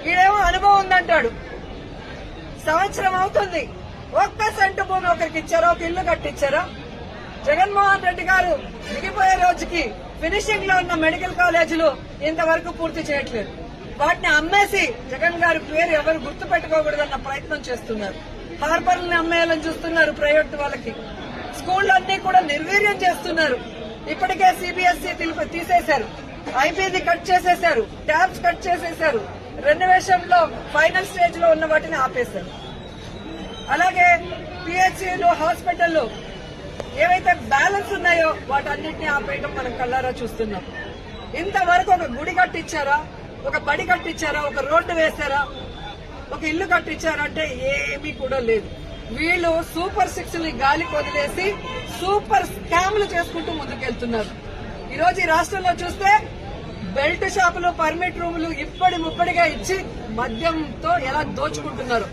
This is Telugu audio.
ఈడేమో అనుభవం ఉందంటాడు. సంవత్సరం అవుతుంది, ఒక్క సెంటు భూమి ఒకరికి ఇచ్చారో, ఒక ఇల్లు కట్టించారో? జగన్మోహన్ రెడ్డి గారు దిగిపోయే రోజుకి ఫినిషింగ్ లో ఉన్న మెడికల్ కాలేజీలు ఇంతవరకు పూర్తి చేయట్లేదు. వాటిని అమ్మేసి జగన్ గారి పేరు ఎవరు గుర్తు పెట్టుకోకూడదన్న ప్రయత్నం చేస్తున్నారు. హార్బర్లను అమ్మేయాలని చూస్తున్నారు ప్రైవేట్ వాళ్ళకి. స్కూళ్లన్నీ కూడా నిర్వీర్యం చేస్తున్నారు. ఇప్పటికే సిబిఎస్ఈ తీసేశారు, ఐపీది కట్ చేసేశారు, ట్యాబ్స్ కట్ చేసేశారు, రెనోవేషన్ లో ఫైనల్ స్టేజ్ లో ఉన్న వాటిని ఆపేశారు. అలాగే పిహెచ్సిలు, హాస్పిటల్లో ఏవైతే బ్యాలెన్స్ ఉన్నాయో వాటన్నిటిని ఆపేయడం మనం కళ్ళారా చూస్తున్నాం. ఇంతవరకు ఒక గుడి కట్టించారా, ఒక బడి కట్టించారా, ఒక రోడ్డు వేశారా, ఒక ఇల్లు కట్టించారా అంటే ఏమీ కూడా లేదు. వీళ్ళు సూపర్ సిక్స్ ని గాలికి వదిలేసి సూపర్ స్కామ్లు చేసుకుంటూ ముందుకెళ్తున్నారు. ఈ రోజు ఈ రాష్ట్రంలో చూస్తే బెల్ట్ షాపులు, పర్మిట్ రూములు ఇప్పటి ముప్పటిగా ఇచ్చి మద్యంతో ఎలా దోచుకుంటున్నారు.